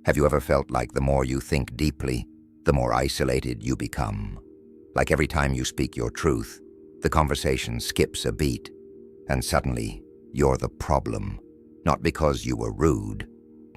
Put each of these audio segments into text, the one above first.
Have you ever felt like the more you think deeply, the more isolated you become? Like every time you speak your truth, the conversation skips a beat, and suddenly you're the problem. Not because you were rude,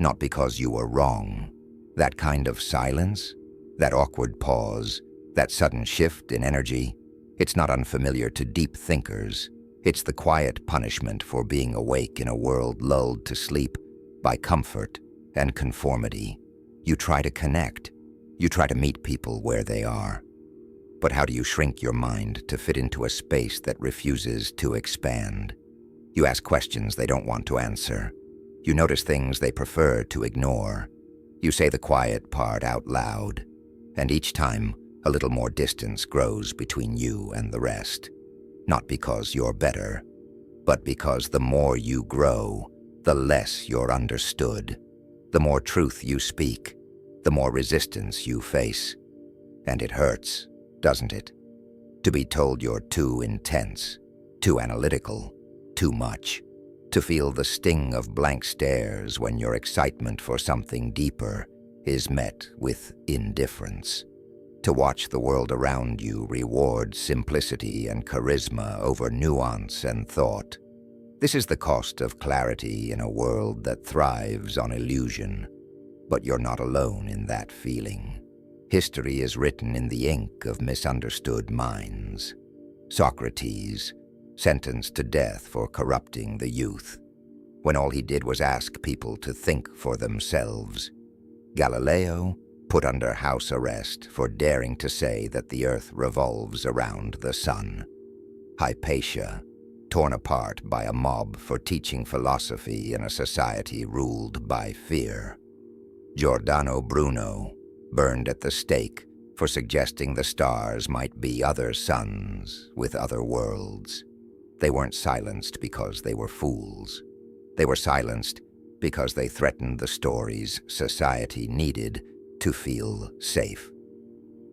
not because you were wrong. That kind of silence, that awkward pause, that sudden shift in energy, it's not unfamiliar to deep thinkers. It's the quiet punishment for being awake in a world lulled to sleep by comfort and conformity. You try to connect. You try to meet people where they are. But how do you shrink your mind to fit into a space that refuses to expand? You ask questions they don't want to answer. You notice things they prefer to ignore. You say the quiet part out loud, and each time a little more distance grows between you and the rest. Not because you're better, but because the more you grow, the less you're understood. The more truth you speak, the more resistance you face. And it hurts, doesn't it? To be told you're too intense, too analytical, too much. To feel the sting of blank stares when your excitement for something deeper is met with indifference. To watch the world around you reward simplicity and charisma over nuance and thought. This is the cost of clarity in a world that thrives on illusion. But you're not alone in that feeling. History is written in the ink of misunderstood minds. Socrates, sentenced to death for corrupting the youth, when all he did was ask people to think for themselves. Galileo, put under house arrest for daring to say that the earth revolves around the sun. Hypatia, torn apart by a mob for teaching philosophy in a society ruled by fear. Giordano Bruno, burned at the stake for suggesting the stars might be other suns with other worlds. They weren't silenced because they were fools. They were silenced because they threatened the stories society needed to feel safe.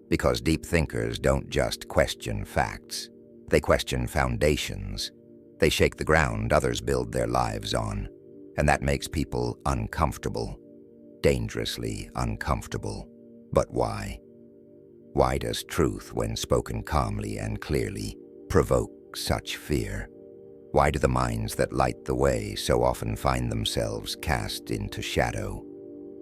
Because deep thinkers don't just question facts. They question foundations. They shake the ground others build their lives on. And that makes people uncomfortable. Dangerously uncomfortable. But why? Why does truth, when spoken calmly and clearly, provoke such fear? Why do the minds that light the way so often find themselves cast into shadow?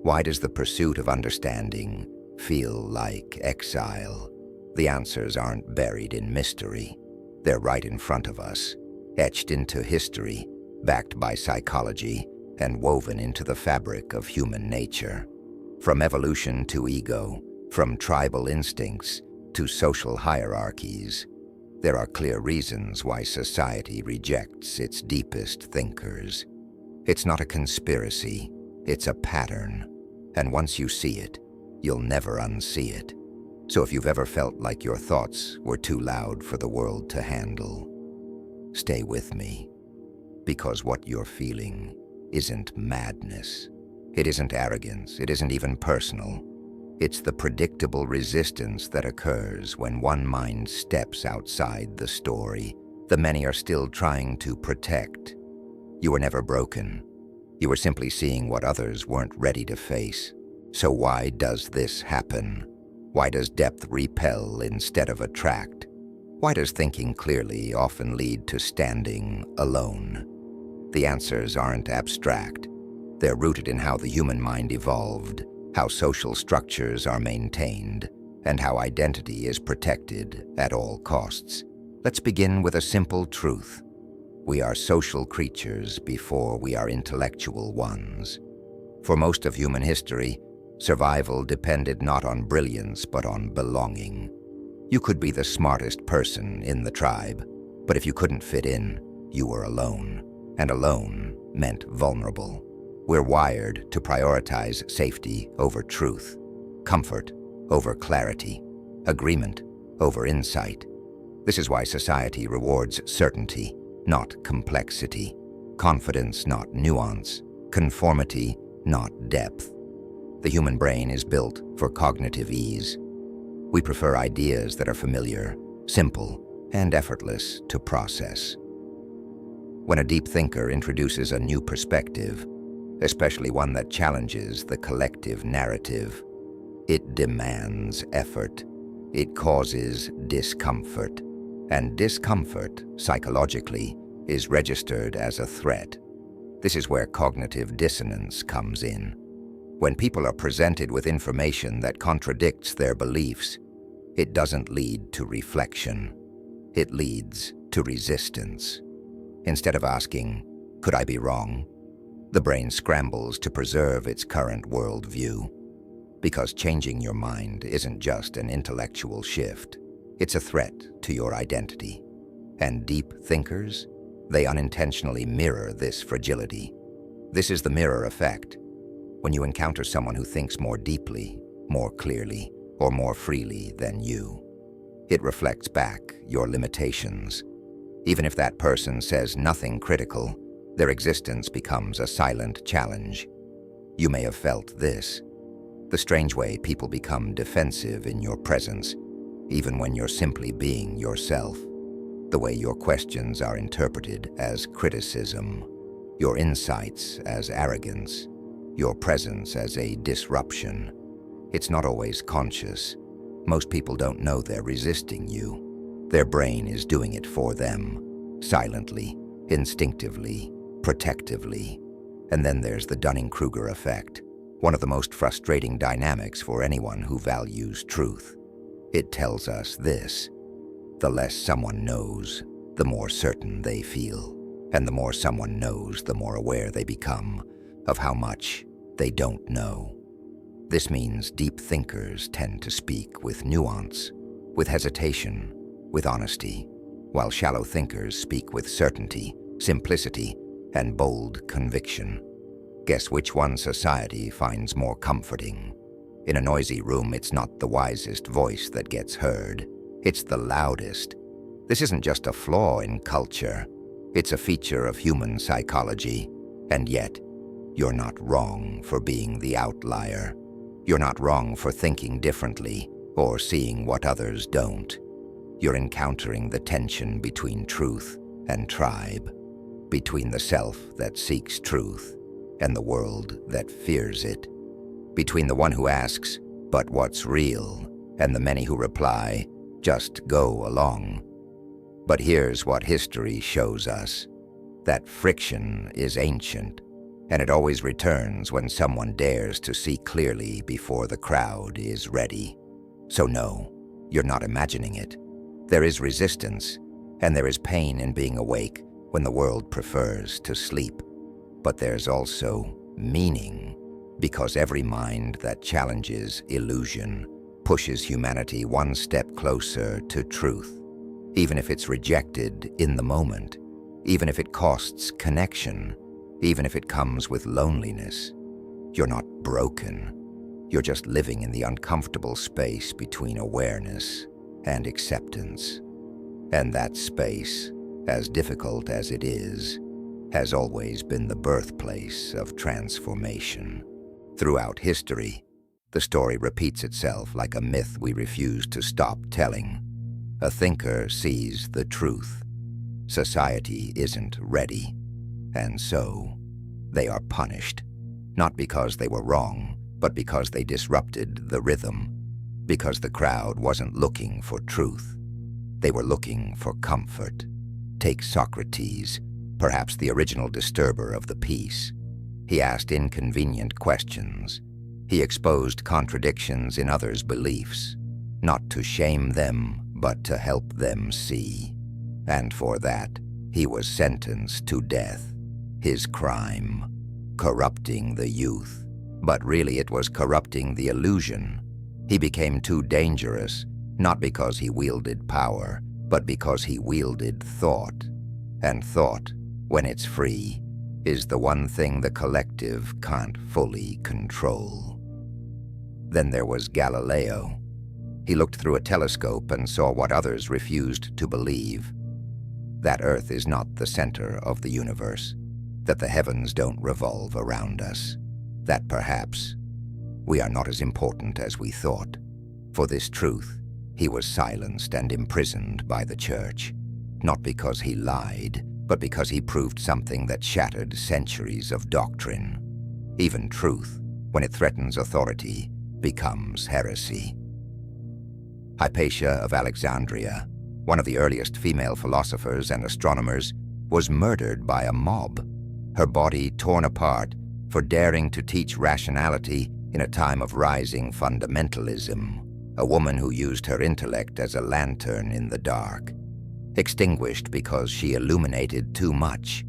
Why does the pursuit of understanding feel like exile? The answers aren't buried in mystery. They're right in front of us, etched into history, backed by psychology, and woven into the fabric of human nature. From evolution to ego, from tribal instincts to social hierarchies, there are clear reasons why society rejects its deepest thinkers. It's not a conspiracy, it's a pattern. And once you see it, you'll never unsee it. So if you've ever felt like your thoughts were too loud for the world to handle, stay with me. Because what you're feeling isn't madness. It isn't arrogance. It isn't even personal. It's the predictable resistance that occurs when one mind steps outside the story the many are still trying to protect. You were never broken. You were simply seeing what others weren't ready to face. So why does this happen? Why does depth repel instead of attract? Why does thinking clearly often lead to standing alone? The answers aren't abstract. They're rooted in how the human mind evolved, how social structures are maintained, and how identity is protected at all costs. Let's begin with a simple truth. We are social creatures before we are intellectual ones. For most of human history, survival depended not on brilliance but on belonging. You could be the smartest person in the tribe, but if you couldn't fit in, you were alone. And alone meant vulnerable. We're wired to prioritize safety over truth, comfort over clarity, agreement over insight. This is why society rewards certainty, not complexity, confidence, not nuance, conformity, not depth. The human brain is built for cognitive ease. We prefer ideas that are familiar, simple, and effortless to process. When a deep thinker introduces a new perspective, especially one that challenges the collective narrative. It demands effort. It causes discomfort. And discomfort, psychologically, is registered as a threat. This is where cognitive dissonance comes in. When people are presented with information that contradicts their beliefs, it doesn't lead to reflection. It leads to resistance. Instead of asking, "Could I be wrong?" the brain scrambles to preserve its current worldview. Because changing your mind isn't just an intellectual shift, it's a threat to your identity. And deep thinkers, they unintentionally mirror this fragility. This is the mirror effect. When you encounter someone who thinks more deeply, more clearly, or more freely than you, it reflects back your limitations. Even if that person says nothing critical, their existence becomes a silent challenge. You may have felt this. The strange way people become defensive in your presence, even when you're simply being yourself. The way your questions are interpreted as criticism, your insights as arrogance, your presence as a disruption. It's not always conscious. Most people don't know they're resisting you. Their brain is doing it for them, silently, instinctively, protectively. And then there's the Dunning-Kruger effect, one of the most frustrating dynamics for anyone who values truth. It tells us this: the less someone knows, the more certain they feel. And the more someone knows, the more aware they become of how much they don't know. This means deep thinkers tend to speak with nuance, with hesitation, with honesty, while shallow thinkers speak with certainty, simplicity, and bold conviction. Guess which one society finds more comforting? In a noisy room, it's not the wisest voice that gets heard. It's the loudest. This isn't just a flaw in culture. It's a feature of human psychology. And yet, you're not wrong for being the outlier. You're not wrong for thinking differently or seeing what others don't. You're encountering the tension between truth and tribe, between the self that seeks truth and the world that fears it, between the one who asks, "But what's real?" and the many who reply, "Just go along." But here's what history shows us: that friction is ancient, and it always returns when someone dares to see clearly before the crowd is ready. So no, you're not imagining it. There is resistance, and there is pain in being awake when the world prefers to sleep. But there's also meaning, because every mind that challenges illusion pushes humanity one step closer to truth, even if it's rejected in the moment, even if it costs connection, even if it comes with loneliness. You're not broken. You're just living in the uncomfortable space between awareness and acceptance. And that space, as difficult as it is, has always been the birthplace of transformation. Throughout history, the story repeats itself like a myth we refuse to stop telling. A thinker sees the truth. Society isn't ready, and so they are punished, not because they were wrong, but because they disrupted the rhythm, because the crowd wasn't looking for truth. They were looking for comfort. Take Socrates, perhaps the original disturber of the peace. He asked inconvenient questions. He exposed contradictions in others' beliefs, not to shame them, but to help them see. And for that, he was sentenced to death. His crime, corrupting the youth. But really it was corrupting the illusion. He became too dangerous, not because he wielded power, but because he wielded thought. And thought, when it's free, is the one thing the collective can't fully control. Then there was Galileo. He looked through a telescope and saw what others refused to believe: that Earth is not the center of the universe, that the heavens don't revolve around us, that perhaps we are not as important as we thought. For this truth, he was silenced and imprisoned by the church, not because he lied, but because he proved something that shattered centuries of doctrine. Even truth, when it threatens authority, becomes heresy. Hypatia of Alexandria, one of the earliest female philosophers and astronomers, was murdered by a mob, her body torn apart for daring to teach rationality in a time of rising fundamentalism, a woman who used her intellect as a lantern in the dark, extinguished because she illuminated too much.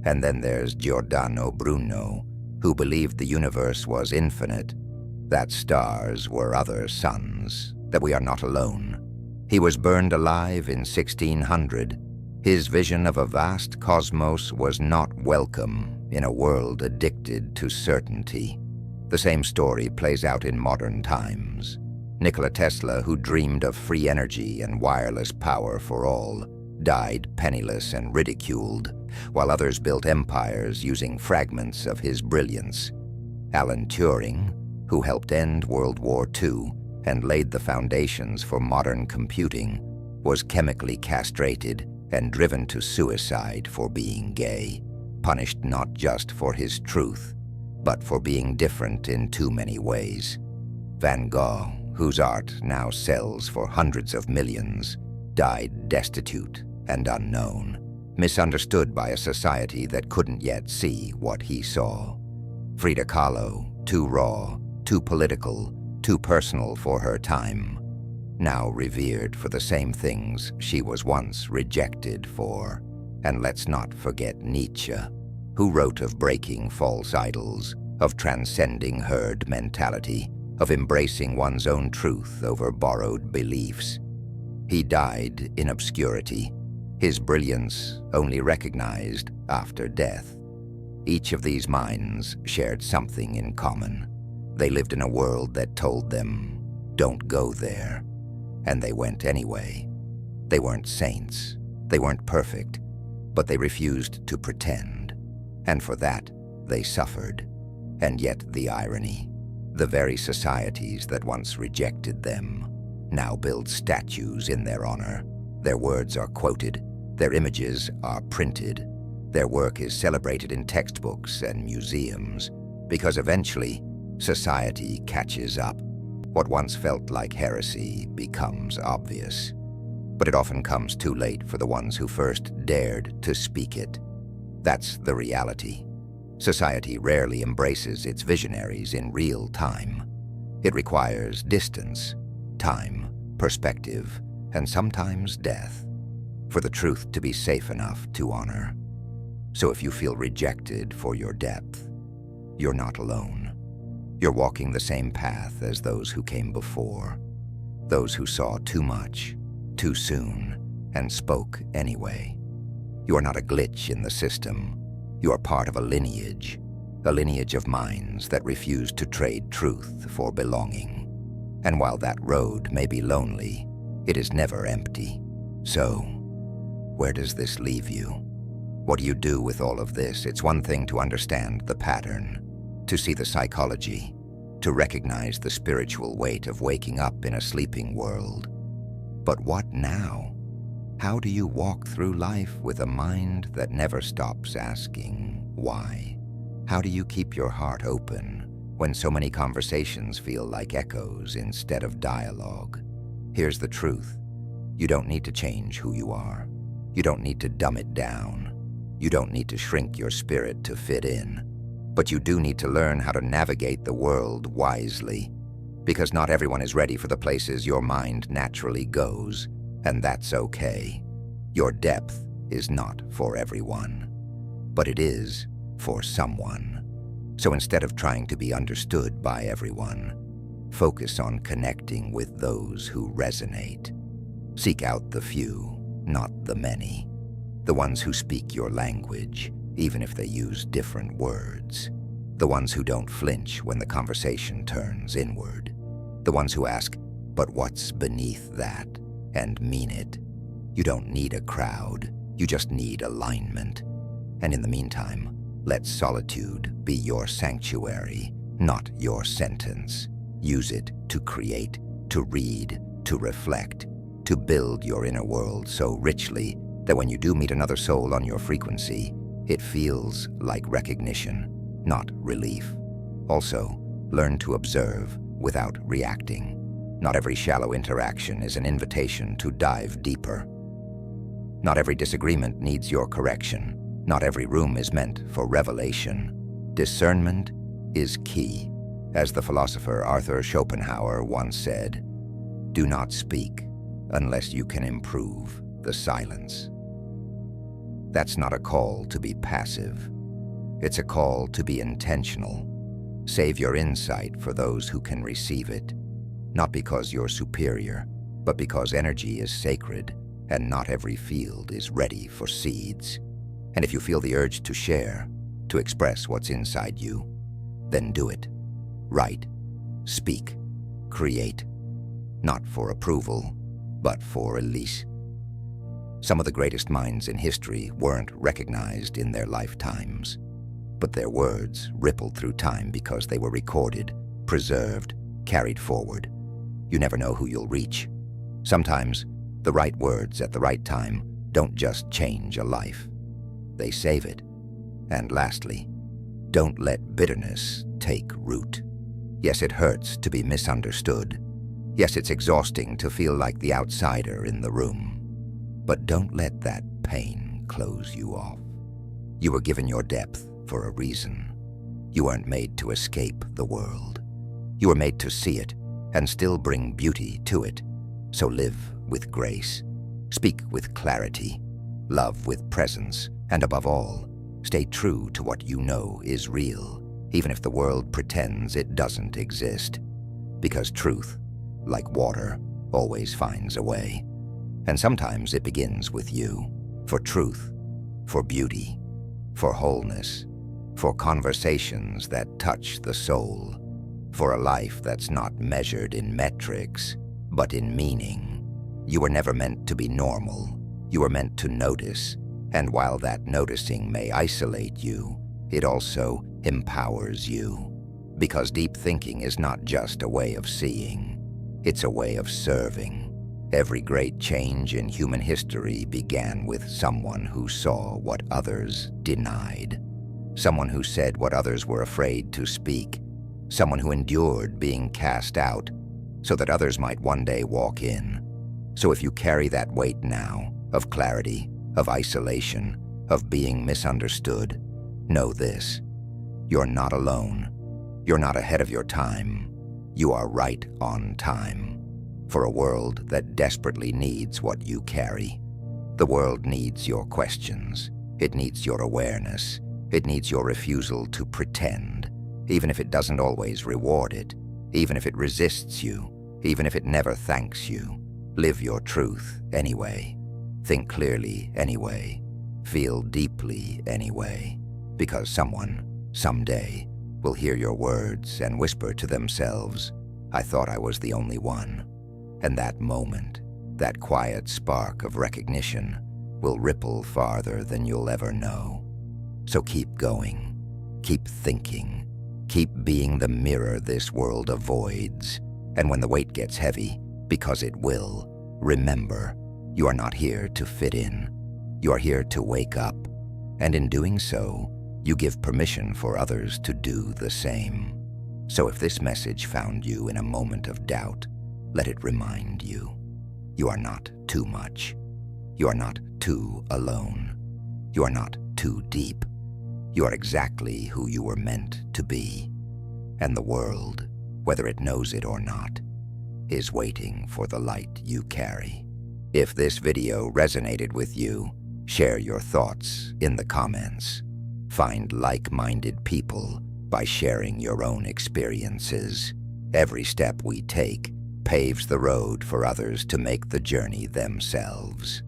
And then there's Giordano Bruno, who believed the universe was infinite, that stars were other suns, that we are not alone. He was burned alive in 1600. His vision of a vast cosmos was not welcome in a world addicted to certainty. The same story plays out in modern times. Nikola Tesla, who dreamed of free energy and wireless power for all, died penniless and ridiculed, while others built empires using fragments of his brilliance. Alan Turing, who helped end World War II and laid the foundations for modern computing, was chemically castrated and driven to suicide for being gay, punished not just for his truth, but for being different in too many ways. Van Gogh, whose art now sells for hundreds of millions, died destitute and unknown, misunderstood by a society that couldn't yet see what he saw. Frida Kahlo, too raw, too political, too personal for her time, now revered for the same things she was once rejected for. And let's not forget Nietzsche, who wrote of breaking false idols, of transcending herd mentality, of embracing one's own truth over borrowed beliefs. He died in obscurity, his brilliance only recognized after death. Each of these minds shared something in common. They lived in a world that told them, "Don't go there." And they went anyway. They weren't saints, they weren't perfect, but they refused to pretend. And for that, they suffered. And yet the irony, the very societies that once rejected them now build statues in their honor. Their words are quoted, their images are printed, their work is celebrated in textbooks and museums, because eventually, society catches up. What once felt like heresy becomes obvious. But it often comes too late for the ones who first dared to speak it. That's the reality. Society rarely embraces its visionaries in real time. It requires distance, time, perspective, and sometimes death, for the truth to be safe enough to honor. So if you feel rejected for your depth, you're not alone. You're walking the same path as those who came before, those who saw too much, too soon, and spoke anyway. You are not a glitch in the system. You are part of a lineage of minds that refuse to trade truth for belonging. And while that road may be lonely, it is never empty. So, where does this leave you? What do you do with all of this? It's one thing to understand the pattern, to see the psychology, to recognize the spiritual weight of waking up in a sleeping world. But what now? How do you walk through life with a mind that never stops asking why? How do you keep your heart open when so many conversations feel like echoes instead of dialogue? Here's the truth. You don't need to change who you are. You don't need to dumb it down. You don't need to shrink your spirit to fit in. But you do need to learn how to navigate the world wisely, because not everyone is ready for the places your mind naturally goes, and that's okay. Your depth is not for everyone, but it is for someone. So instead of trying to be understood by everyone, focus on connecting with those who resonate. Seek out the few, not the many. The ones who speak your language, even if they use different words. The ones who don't flinch when the conversation turns inward. The ones who ask, "But what's beneath that?" and mean it. You don't need a crowd, you just need alignment. And in the meantime, let solitude be your sanctuary, not your sentence. Use it to create, to read, to reflect, to build your inner world so richly that when you do meet another soul on your frequency, it feels like recognition, not relief. Also, learn to observe without reacting. Not every shallow interaction is an invitation to dive deeper. Not every disagreement needs your correction. Not every room is meant for revelation. Discernment is key. As the philosopher Arthur Schopenhauer once said, "Do not speak unless you can improve the silence." That's not a call to be passive. It's a call to be intentional. Save your insight for those who can receive it, not because you're superior, but because energy is sacred and not every field is ready for seeds. And if you feel the urge to share, to express what's inside you, then do it. Write, speak, create, not for approval, but for release. Some of the greatest minds in history weren't recognized in their lifetimes, but their words rippled through time because they were recorded, preserved, carried forward. You never know who you'll reach. Sometimes, the right words at the right time don't just change a life. They save it. And lastly, don't let bitterness take root. Yes, it hurts to be misunderstood. Yes, it's exhausting to feel like the outsider in the room. But don't let that pain close you off. You were given your depth for a reason. You weren't made to escape the world. You were made to see it and still bring beauty to it. So live with grace, speak with clarity, love with presence, and above all, stay true to what you know is real, even if the world pretends it doesn't exist. Because truth, like water, always finds a way. And sometimes it begins with you, for truth, for beauty, for wholeness, for conversations that touch the soul, for a life that's not measured in metrics, but in meaning. You were never meant to be normal. You were meant to notice, and while that noticing may isolate you, it also empowers you. Because deep thinking is not just a way of seeing, it's a way of serving. Every great change in human history began with someone who saw what others denied. Someone who said what others were afraid to speak. Someone who endured being cast out so that others might one day walk in. So if you carry that weight now, of clarity, of isolation, of being misunderstood, know this: you're not alone. You're not ahead of your time. You are right on time. For a world that desperately needs what you carry. The world needs your questions. It needs your awareness. It needs your refusal to pretend, even if it doesn't always reward it, even if it resists you, even if it never thanks you. Live your truth anyway. Think clearly anyway. Feel deeply anyway. Because someone, someday, will hear your words and whisper to themselves, "I thought I was the only one." And that moment, that quiet spark of recognition, will ripple farther than you'll ever know. So keep going, keep thinking, keep being the mirror this world avoids. And when the weight gets heavy, because it will, remember, you are not here to fit in. You are here to wake up. And in doing so, you give permission for others to do the same. So if this message found you in a moment of doubt, let it remind you, you are not too much. You are not too alone. You are not too deep. You are exactly who you were meant to be. And the world, whether it knows it or not, is waiting for the light you carry. If this video resonated with you, share your thoughts in the comments. Find like-minded people by sharing your own experiences. Every step we take paves the road for others to make the journey themselves.